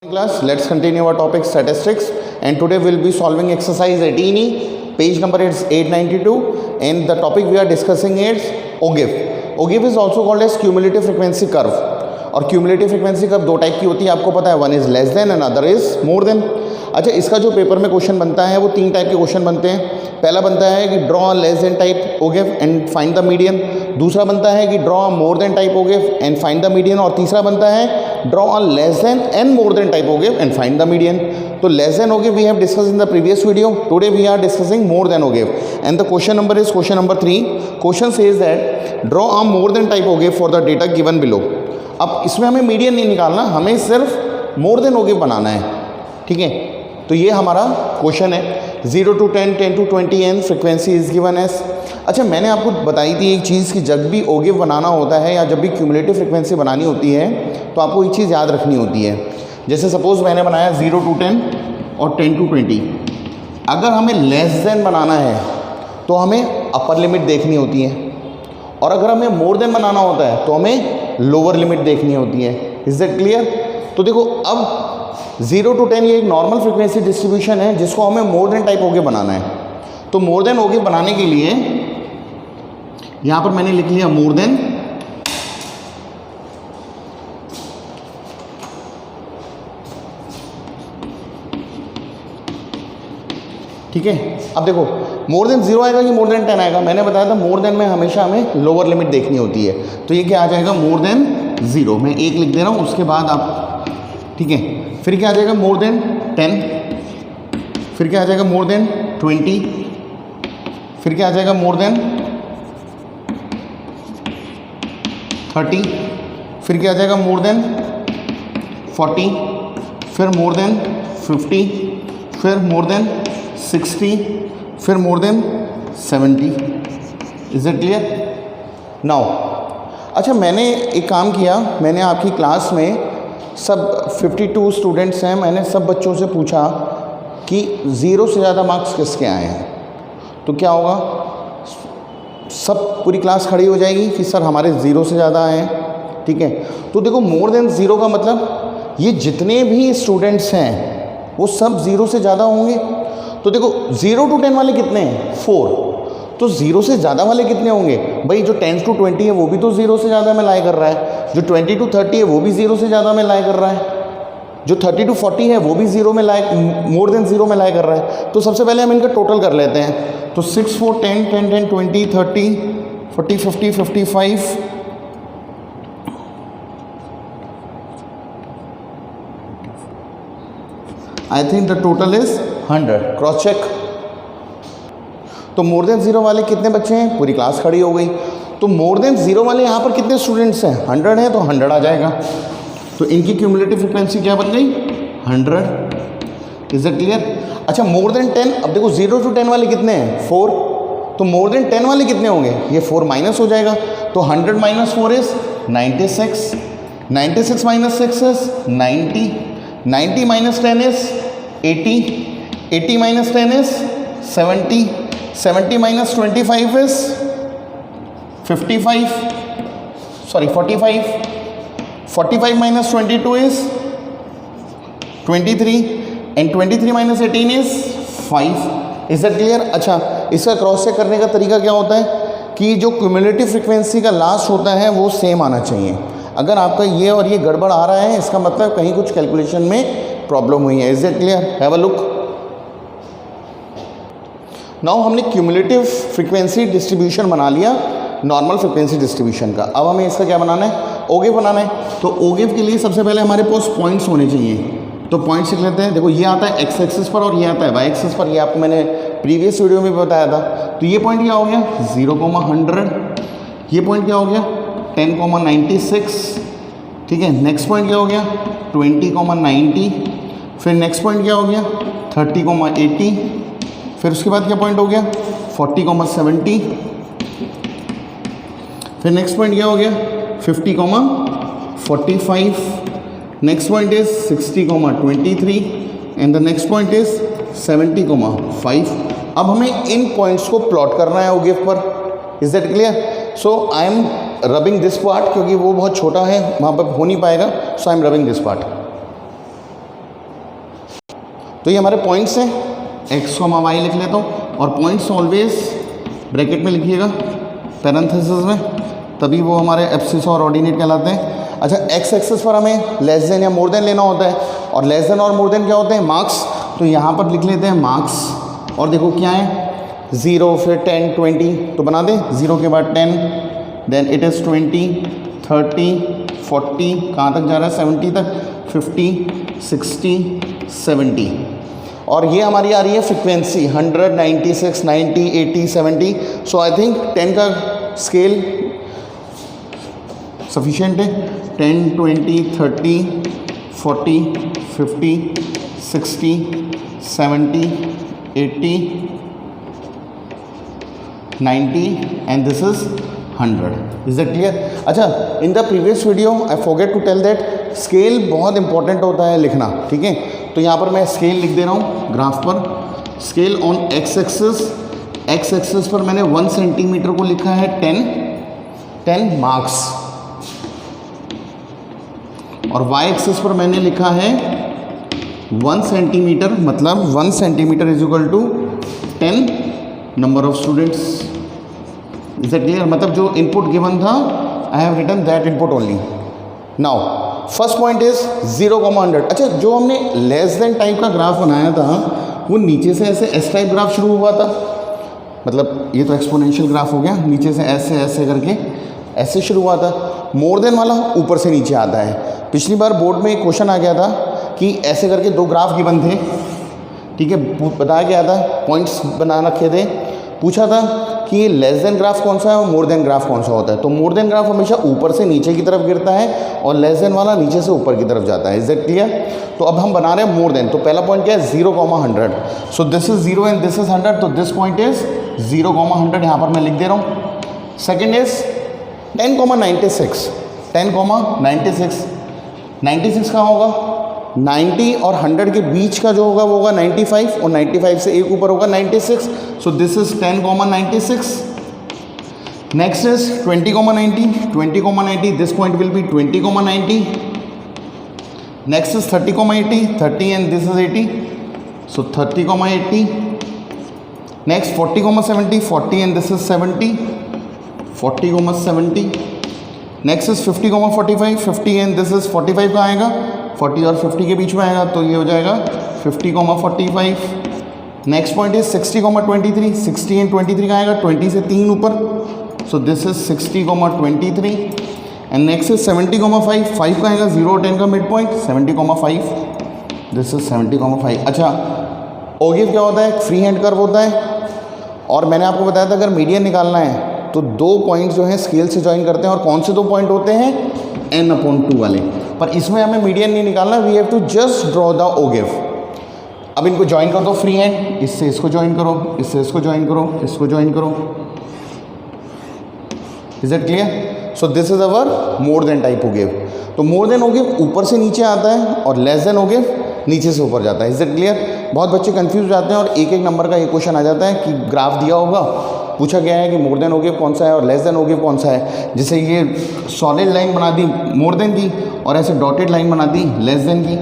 Class, let's continue our topic statistics, and today we'll be solving exercise 18E, page number is 892, and the topic we are discussing is OGIF. OGIF is also called as cumulative frequency curve, और cumulative frequency curve दो type की होती है, आपको पता है, one is less than and other is more than. अच्छा, इसका जो पेपर में क्वेश्चन बनता है वो तीन टाइप के क्वेश्चन बनते हैं. पहला बनता है कि draw less than type OGIF and find the median. दूसरा बनता है कि draw more than type OGIF and find the median. और तीसरा बनता है draw a less than and more than type OGIF and find the median. तो less than OGIF we have discussed in the previous video. Today we are discussing more than OGIF and the question number is question number 3. Question says that draw a more than type OGIF for the data given below. अब इसमें हमें median नहीं निकालना, हमें सिर्फ मोर than OGIF बनाना है. ठीक है, तो ये हमारा क्वेश्चन है. 0 to 10, 10 to 20 an frequency is given as. अच्छा, मैंने आपको बताई थी एक चीज़ कि जब भी OGIF बनाना होता है या जब भी क्यूमुलेटिव फ्रिक्वेंसी बनानी होती है तो आपको एक चीज़ याद रखनी होती है. जैसे सपोज़ मैंने बनाया 0 to 10 और 10 to 20. अगर हमें लेस देन बनाना है तो हमें अपर लिमिट देखनी होती है, और अगर हमें मोर देन बनाना होता है तो हमें लोअर लिमिट देखनी होती है. Is that clear? तो देखो, अब 0 to 10 ये एक नॉर्मल फ्रिक्वेंसी डिस्ट्रीब्यूशन है जिसको हमें मोर देन टाइप OGIF बनाना है. तो मोर देन OGIF बनाने के लिए यहाँ पर मैंने लिख लिया मोर देन. ठीक है, अब देखो मोर देन 0 आएगा कि मोर देन 10 आएगा. मैंने बताया था मोर देन में हमेशा हमें लोअर लिमिट देखनी होती है. तो ये क्या आ जाएगा, मोर देन 0. मैं एक लिख दे रहा हूँ, उसके बाद आप, ठीक है, फिर क्या आ जाएगा मोर देन 10, फिर क्या आ जाएगा मोर देन 20, फिर क्या आ जाएगा मोर देन 30, फिर क्या आ जाएगा मोर देन 40, फिर मोर देन 50, फिर मोर देन 60, फिर more than 70. Is it clear now? अच्छा, मैंने एक काम किया, मैंने आपकी क्लास में सब 52 स्टूडेंट्स हैं, मैंने सब बच्चों से पूछा कि 0 से ज़्यादा मार्क्स किसके आए हैं. तो क्या होगा, सब पूरी क्लास खड़ी हो जाएगी कि सर हमारे 0 से ज़्यादा आए हैं. ठीक है, तो देखो मोर देन 0 का मतलब ये जितने भी स्टूडेंट्स हैं वो सब 0 से ज़्यादा होंगे. तो देखो 0 to 10 वाले कितने हैं, 4. तो 0 से ज़्यादा वाले कितने होंगे भाई, जो 10 to 20 है वो भी तो 0 से ज़्यादा में लाई कर रहा है, जो 20 to 30 है वो भी 0 से ज़्यादा में लाई कर रहा है, जो 30 to 40 है वो भी 0 में लाई, मोर देन 0 में लाई कर रहा है. तो सबसे पहले हम इनका टोटल कर लेते हैं. तो 6, 4, 10, 10, 10, 20, 30, 40, 50, 55, I think the total is 100. Cross check. तो मोर देन 0 वाले कितने बच्चे हैं, पूरी क्लास खड़ी हो गई. तो मोर देन 0 वाले यहाँ पर कितने स्टूडेंट्स हैं, 100 हैं, तो 100 आ जाएगा. तो इनकी क्यूमुलेटिव फ्रिक्वेंसी क्या बन गई, 100. Is it clear? अच्छा, मोर देन 10, अब देखो 0 to 10 वाले कितने हैं, 4. तो मोर देन 10 वाले कितने होंगे, ये 4 माइनस हो जाएगा. तो 100 minus 4 is 96, 96 minus 6 is 90, 90 minus 10 is 80, 80 minus 10 is 70, 70 minus 25 is 55, sorry 45, 45 minus 22 is 23 and 23 minus 18 is 5. Is that clear? अच्छा, इसका क्रॉस चेक करने का तरीका क्या होता है कि जो क्यूमुलेटिव फ्रिक्वेंसी का लास्ट होता है वो सेम आना चाहिए. अगर आपका ये और ये गड़बड़ आ रहा है, इसका मतलब कहीं कुछ कैलकुलेशन में प्रॉब्लम हुई है. Is that clear? Have a look. Now हमने क्यूमुलेटिव फ्रिक्वेंसी डिस्ट्रीब्यूशन बना लिया नॉर्मल फ्रिक्वेंसी डिस्ट्रीब्यूशन का. अब हमें इसका क्या बनाना है, OGIF बनाना है. तो OGIF के लिए सबसे पहले हमारे पास पॉइंट्स होने चाहिए. तो पॉइंट्स लिख लेते हैं. देखो ये आता है x एक्सिस पर और ये आता है y एक्सिस पर. ये आपको मैंने प्रीवियस वीडियो में भी बताया था. तो ये पॉइंट क्या हो गया, 0,100. ये पॉइंट क्या हो गया, 10,96. ठीक है, नेक्स्ट पॉइंट क्या हो गया, 20,90. फिर नेक्स्ट पॉइंट क्या हो गया, 30,80. फिर उसके बाद क्या पॉइंट हो गया, 40,70. फिर नेक्स्ट पॉइंट क्या हो गया, 50,45. Next point is 60,23 and the next point is 70,5. अब हमें इन पॉइंट्स को प्लॉट करना है OGIF पर. Is that clear? So I am rubbing this part, क्योंकि वो बहुत छोटा है, वहाँ पर हो नहीं पाएगा. So I am rubbing this part. तो ये हमारे पॉइंट्स हैं, एक्स कॉमा वाई लिख लेता हूँ, और पॉइंट्स ऑलवेज ब्रैकेट में लिखिएगा पैरेंथेसिस में, तभी वो हमारे एब्सिस और ऑर्डिनेट कहलाते हैं। अच्छा, एक्स एक्सिस पर हमें लेस देन या मोर देन लेना होता है, और लेस देन और मोर देन क्या होते हैं, मार्क्स। तो यहाँ पर लिख लेते हैं मार्क्स, और देखो क्या है 0 फिर 10 20, तो बना दें 0 के बाद 10, देन इट इज़ 20 30 40, कहाँ तक जा रहा है 70 तक, 50 60 70, और ये हमारी आ रही है फ्रिक्वेंसी 100 96 90 80 70। सो आई थिंक 10 का स्केल सफिशिएंट है। 10 20 30 40 50 60 70 80 90 and this is 100. Is that clear? अच्छा, in the previous video I forget to tell that scale बहुत इंपॉर्टेंट होता है लिखना, ठीक है। तो यहाँ पर मैं स्केल लिख दे रहा हूँ ग्राफ पर। स्केल ऑन एक्स एक्सिस पर मैंने 1 सेंटीमीटर को लिखा है 10 मार्क्स, और वाई एक्सिस पर मैंने लिखा है 1 सेंटीमीटर, मतलब 1 centimetre is equal to 10 number of students. Is that clear? मतलब जो इनपुट गिवन था I have written that input only. Now first point is 0,100। अच्छा, जो हमने लेस देन टाइप का ग्राफ बनाया था वो नीचे से ऐसे एस टाइप ग्राफ शुरू हुआ था, मतलब ये तो एक्सपोनेंशियल ग्राफ हो गया, नीचे से ऐसे ऐसे करके ऐसे शुरू हुआ था। मोर देन वाला ऊपर से नीचे आता है। पिछली बार बोर्ड में एक क्वेश्चन आ गया था कि ऐसे करके 2 ग्राफ गिवन थे, ठीक है, बताया गया था, पॉइंट्स बना रखे थे, पूछा था कि लेस देन ग्राफ कौन सा है और मोर देन ग्राफ कौन सा होता है। तो मोर देन ग्राफ हमेशा ऊपर से नीचे की तरफ गिरता है और लेस देन वाला नीचे से ऊपर की तरफ जाता है। Is that clear? तो अब हम बना रहे हैं मोर देन। तो पहला पॉइंट क्या है 0,100। सो this is 0 and this is 100, तो दिस पॉइंट इज 0,100, यहाँ पर मैं लिख दे रहा हूँ। Second is 10,96। 10,96 96 कहाँ होगा? 90 और 100 के बीच का जो होगा वो होगा 95, और 95 से एक ऊपर होगा 96। सो this is 10,96। Next is 20,90। 20,90, this point will be 20,90। Next is 30,80। 30 and this is 80, so 30,80। Next 40,70। 40 and this is 70, 40,70। Next is 50,45। 50 and this is 45 का आएगा, 40 और 50 के बीच में आएगा, तो ये हो जाएगा 50,45। Next point is 60,23। 60 एंड 23 का आएगा, 20 से 3 ऊपर, सो this is 60,23। And next is 70,5। 5 का आएगा, 0 और 10 का मिड पॉइंट 70,5, दिस इज 70,5। अच्छा, ओगिव क्या होता है? फ्री हैंड कर्व होता है, और मैंने आपको बताया था अगर मीडियन निकालना है तो 2 पॉइंट्स जो हैं स्केल से ज्वाइन करते हैं, और कौन से 2 पॉइंट होते हैं? n/2 वाले। पर इसमें हमें मीडियन नहीं निकालना, we have to just draw the ogive. अब इनको ज्वाइन कर दो फ्री हैंड, इससे इसको ज्वाइन करो, इससे इसको ज्वाइन करो, इसको ज्वाइन करो। Is that clear? So this is our more than type ogive. तो मोर देन ओगिव ऊपर से नीचे आता है और लेस देन ओगिव नीचे से ऊपर जाता है। Is that clear? बहुत बच्चे कंफ्यूज हो जाते हैं और एक एक नंबर का ये क्वेश्चन आ जाता है कि ग्राफ दिया होगा, पूछा गया है कि मोर देन ओगिव कौन सा है और लेस देन ओगिव कौन सा है। जैसे ये सॉलिड लाइन बना दी मोर देन की, और ऐसे डॉटेड लाइन बना दी लेस देन की।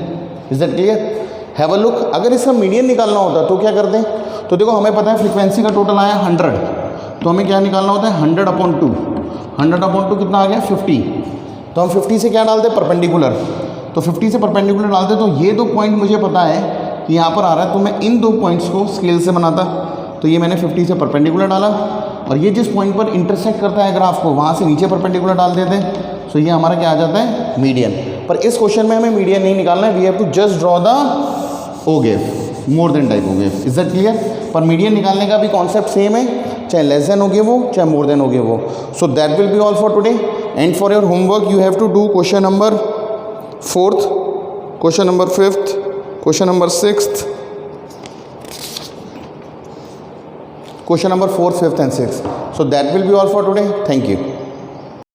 Is that clear? Have a look. अगर इसका मीडियन निकालना होता तो क्या करते हैं? तो देखो, हमें पता है फ्रीक्वेंसी का टोटल आया 100, तो हमें क्या निकालना होता है? 100/2। 100/2 कितना आ गया? 50। तो हम 50 से क्या डालते हैं? परपेंडिकुलर। तो 50 से परपेंडिकुलर डालते, तो ये 2 पॉइंट मुझे पता है कि यहाँ पर आ रहा है, तो मैं इन 2 पॉइंट्स को स्केल से बनाता। तो ये मैंने 50 से परपेंडिकुलर डाला, और ये जिस पॉइंट पर इंटरसेक्ट करता है ग्राफ को, वहाँ से नीचे परपेंडिकुलर डाल देते हैं। सो ये हमारा क्या आ जाता है? मीडियन। पर इस क्वेश्चन में हमें मीडियन नहीं निकालना है, we have to just draw the ogive, more than type ogive. Is that clear? पर मीडियन निकालने का भी कॉन्सेप्ट सेम है, चाहे लेस देन ओगिव हो चाहे मोर देन ओगिव हो। So that will be all for today, and for your homework you have to do question number 4th, question number 5th, question number 6th, question number 4, 5th and 6th. So that will be all for today. Thank you.